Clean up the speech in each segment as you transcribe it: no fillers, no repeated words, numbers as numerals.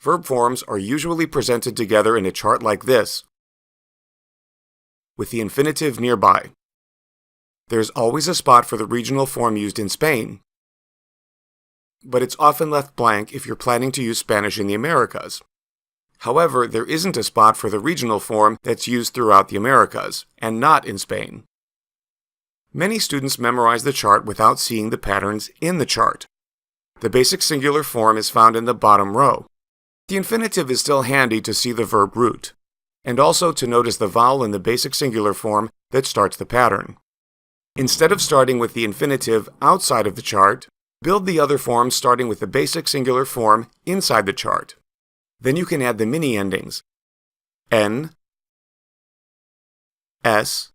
verb forms are usually presented together in a chart like this, with the infinitive nearby. There's always a spot for the regional form used in Spain, but it's often left blank if you're planning to use Spanish in the Americas. However, there isn't a spot for the regional form that's used throughout the Americas, and not in Spain. Many students memorize the chart without seeing the patterns in the chart. The basic singular form is found in the bottom row. The infinitive is still handy to see the verb root, and also to notice the vowel in the basic singular form that starts the pattern. Instead of starting with the infinitive outside of the chart, build the other forms starting with the basic singular form inside the chart. Then you can add the mini endings N, S,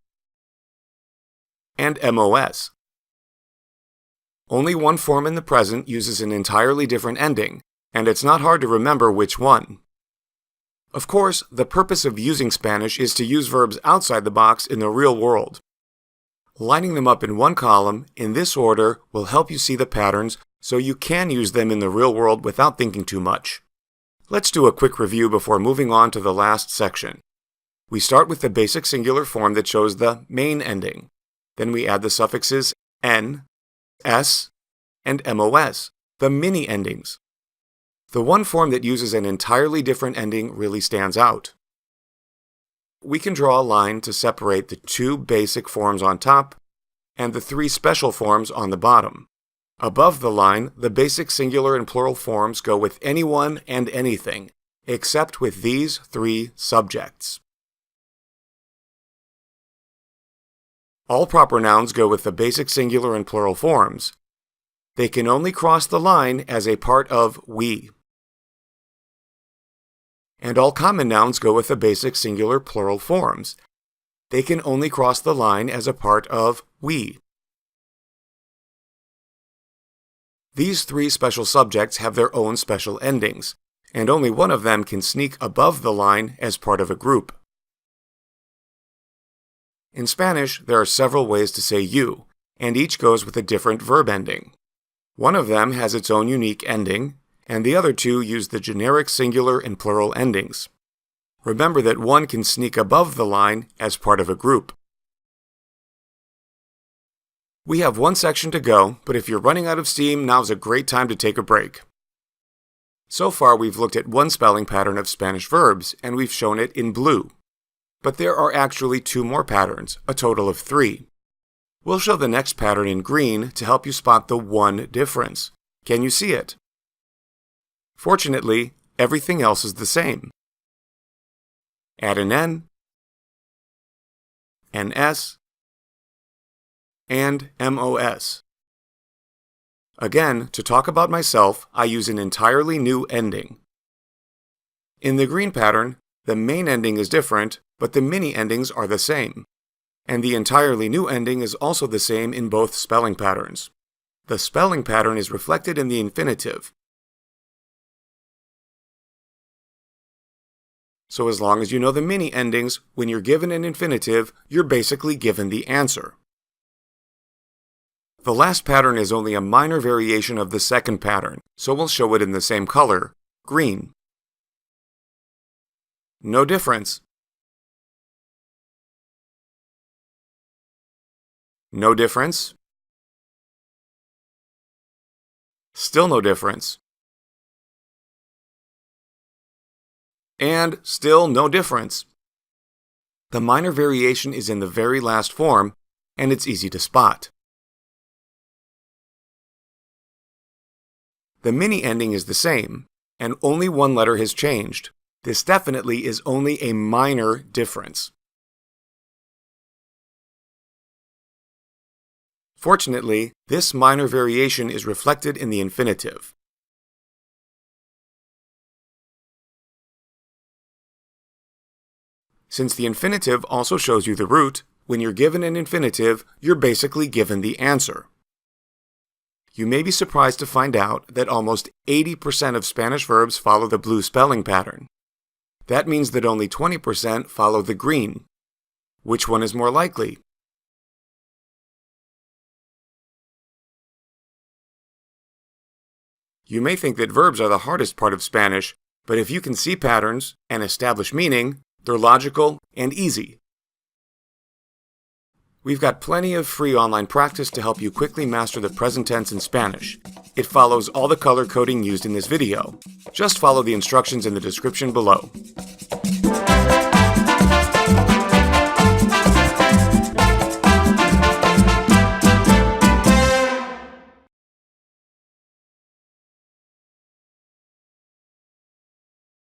and MOS. Only one form in the present uses an entirely different ending, and it's not hard to remember which one. Of course, the purpose of using Spanish is to use verbs outside the box in the real world. Lining them up in one column, in this order, will help you see the patterns so you can use them in the real world without thinking too much. Let's do a quick review before moving on to the last section. We start with the basic singular form that shows the main ending. Then we add the suffixes N, S, and MOS, the mini endings. The one form that uses an entirely different ending really stands out. We can draw a line to separate the two basic forms on top and the three special forms on the bottom. Above the line, the basic singular and plural forms go with anyone and anything, except with these three subjects. All proper nouns go with the basic singular and plural forms. They can only cross the line as a part of we. And all common nouns go with the basic singular plural forms. They can only cross the line as a part of we. These three special subjects have their own special endings, and only one of them can sneak above the line as part of a group. In Spanish, there are several ways to say you, and each goes with a different verb ending. One of them has its own unique ending, and the other two use the generic singular and plural endings. Remember that one can sneak above the line as part of a group. We have one section to go, but if you're running out of steam, now's a great time to take a break. So far, we've looked at one spelling pattern of Spanish verbs, and we've shown it in blue. But there are actually two more patterns, a total of 3. We'll show the next pattern in green to help you spot the one difference. Can you see it? Fortunately, everything else is the same. Add an N, an S, and MOS. Again, to talk about myself, I use an entirely new ending. In the green pattern, the main ending is different, but the mini endings are the same. And the entirely new ending is also the same in both spelling patterns. The spelling pattern is reflected in the infinitive. So as long as you know the mini endings, when you're given an infinitive, you're basically given the answer. The last pattern is only a minor variation of the second pattern, so we'll show it in the same color, green. No difference. No difference. Still no difference. And still no difference. The minor variation is in the very last form, and it's easy to spot. The mini ending is the same, and only one letter has changed. This definitely is only a minor difference. Fortunately, this minor variation is reflected in the infinitive. Since the infinitive also shows you the root, when you're given an infinitive, you're basically given the answer. You may be surprised to find out that almost 80% of Spanish verbs follow the blue spelling pattern. That means that only 20% follow the green. Which one is more likely? You may think that verbs are the hardest part of Spanish, But if you can see patterns and establish meaning, they're logical and easy. We've got plenty of free online practice to help you quickly master the present tense in Spanish. It follows all the color coding used in this video. Just follow the instructions in the description below.